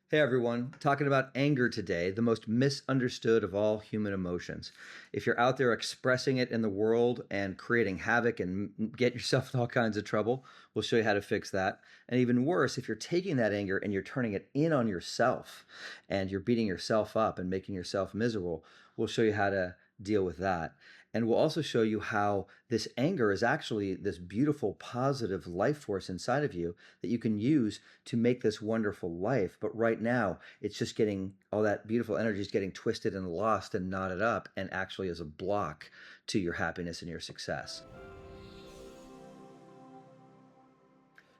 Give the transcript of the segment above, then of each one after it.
Hey everyone, talking about anger today, the most misunderstood of all human emotions. If you're out there expressing it in the world and creating havoc and get yourself in all kinds of trouble, we'll show you how to fix that. And even worse, if you're taking that anger and you're turning it in on yourself and you're beating yourself up and making yourself miserable, we'll show you how to deal with that. And we'll also show you how this anger is actually this beautiful, positive life force inside of you that you can use to make this wonderful life. But right now, it's just getting all that beautiful energy is getting twisted and lost and knotted up and actually is a block to your happiness and your success.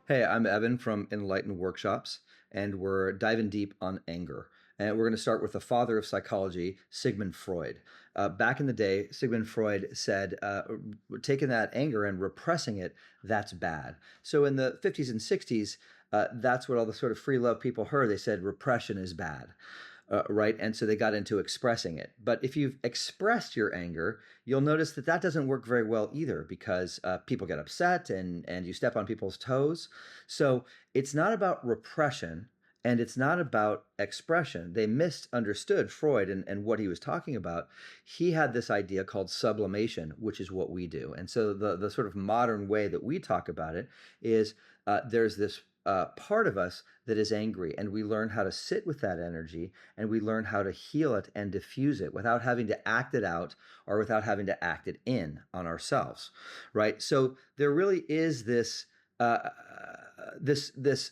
Hey, I'm Evan from Enlightened Workshops, and we're diving deep on anger. And we're going to start with the father of psychology, Sigmund Freud. Back in the day, Sigmund Freud said, taking that anger and repressing it, that's bad. So in the 50s and 60s, that's what all the sort of free love people heard. They said repression is bad. Right? And so they got into expressing it. But if you've expressed your anger, you'll notice that that doesn't work very well either because people get upset and you step on people's toes. So it's not about repression and it's not about expression. They misunderstood Freud and what he was talking about. He had this idea called sublimation, which is what we do. And so the sort of modern way that we talk about it is there's this part of us that is angry, and we learn how to sit with that energy and we learn how to heal it and diffuse it without having to act it out or without having to act it in on ourselves, right? So there really is this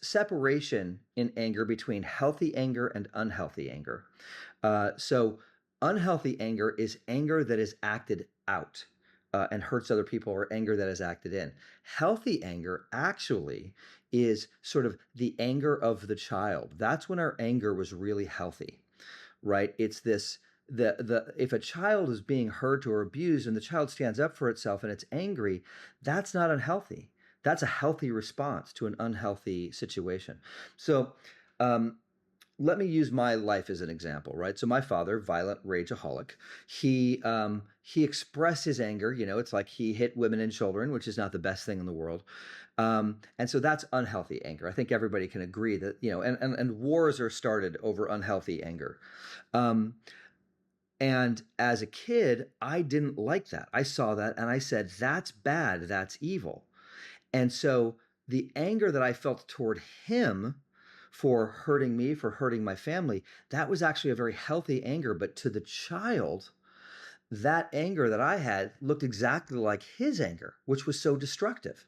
separation in anger between healthy anger and unhealthy anger. So unhealthy anger is anger that is acted out. And hurts other people, or anger that is acted in. Healthy anger actually is sort of the anger of the child. That's when our anger was really healthy, right? It's this the if a child is being hurt or abused and the child stands up for itself and it's angry, that's not unhealthy. That's a healthy response to an unhealthy situation. So let me use my life as an example, right? So my father, violent rageaholic, he expressed his anger. You know, it's like he hit women and children, which is not the best thing in the world. And so that's unhealthy anger. I think everybody can agree that, you know, and wars are started over unhealthy anger. And as a kid, I didn't like that. I saw that and I said, that's bad, that's evil. And so the anger that I felt toward him for hurting me, for hurting my family, that was actually a very healthy anger. But to the child, that anger that I had looked exactly like his anger, which was so destructive.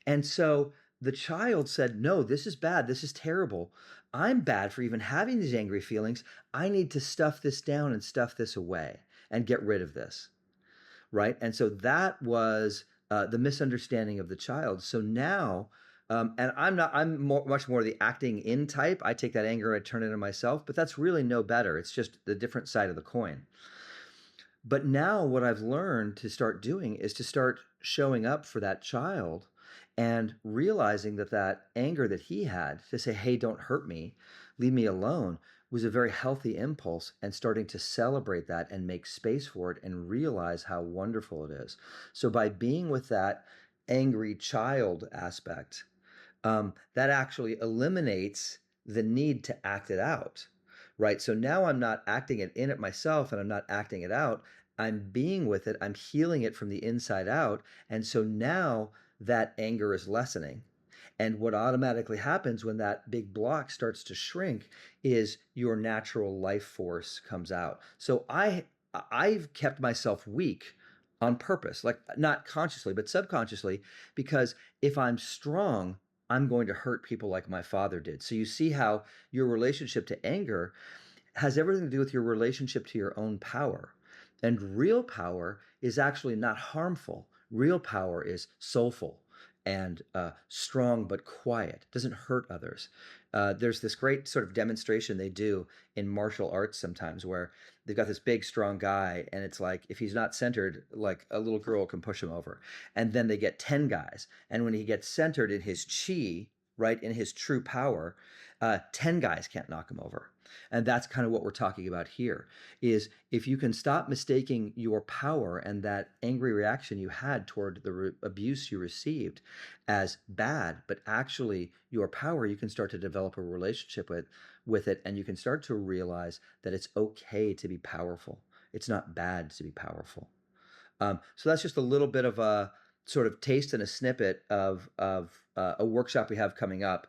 And so the child said, no, this is bad. This is terrible. I'm bad for even having these angry feelings. I need to stuff this down and stuff this away and get rid of this. Right. And so that was the misunderstanding of the child. So now, and much more the acting in type. I take that anger, I turn it into myself, but that's really no better. It's just the different side of the coin. But now what I've learned to start doing is to start showing up for that child and realizing that that anger that he had to say, hey, don't hurt me, leave me alone, was a very healthy impulse, and starting to celebrate that and make space for it and realize how wonderful it is. So by being with that angry child aspect, that actually eliminates the need to act it out, right? So now I'm not acting it in it myself and I'm not acting it out. I'm being with it. I'm healing it from the inside out. And so now that anger is lessening. And what automatically happens when that big block starts to shrink is your natural life force comes out. So I've kept myself weak on purpose, like not consciously, but subconsciously, because if I'm strong, I'm going to hurt people like my father did. So you see how your relationship to anger has everything to do with your relationship to your own power. And real power is actually not harmful. Real power is soulful and strong but quiet, doesn't hurt others. There's this great sort of demonstration they do in martial arts sometimes where they've got this big, strong guy, and it's like if he's not centered, like a little girl can push him over. And then they get 10 guys. And when he gets centered in his chi, right, in his true power, 10 guys can't knock him over. And that's kind of what we're talking about here, is if you can stop mistaking your power and that angry reaction you had toward the abuse you received as bad, but actually your power, you can start to develop a relationship with it, and you can start to realize that it's okay to be powerful. It's not bad to be powerful. So that's just a little bit of a sort of taste and a snippet of a workshop we have coming up,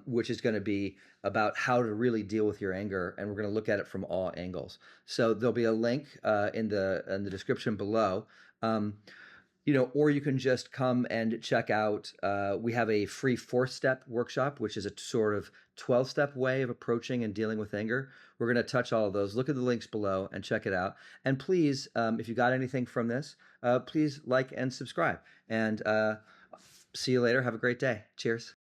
which is going to be about how to really deal with your anger, and we're going to look at it from all angles. So there'll be a link in the description below. Or you can just come and check out. We have a free 4-step workshop, which is a sort of 12-step way of approaching and dealing with anger. We're going to touch all of those. Look at the links below and check it out. And please, if you got anything from this, please like and subscribe. And see you later. Have a great day. Cheers.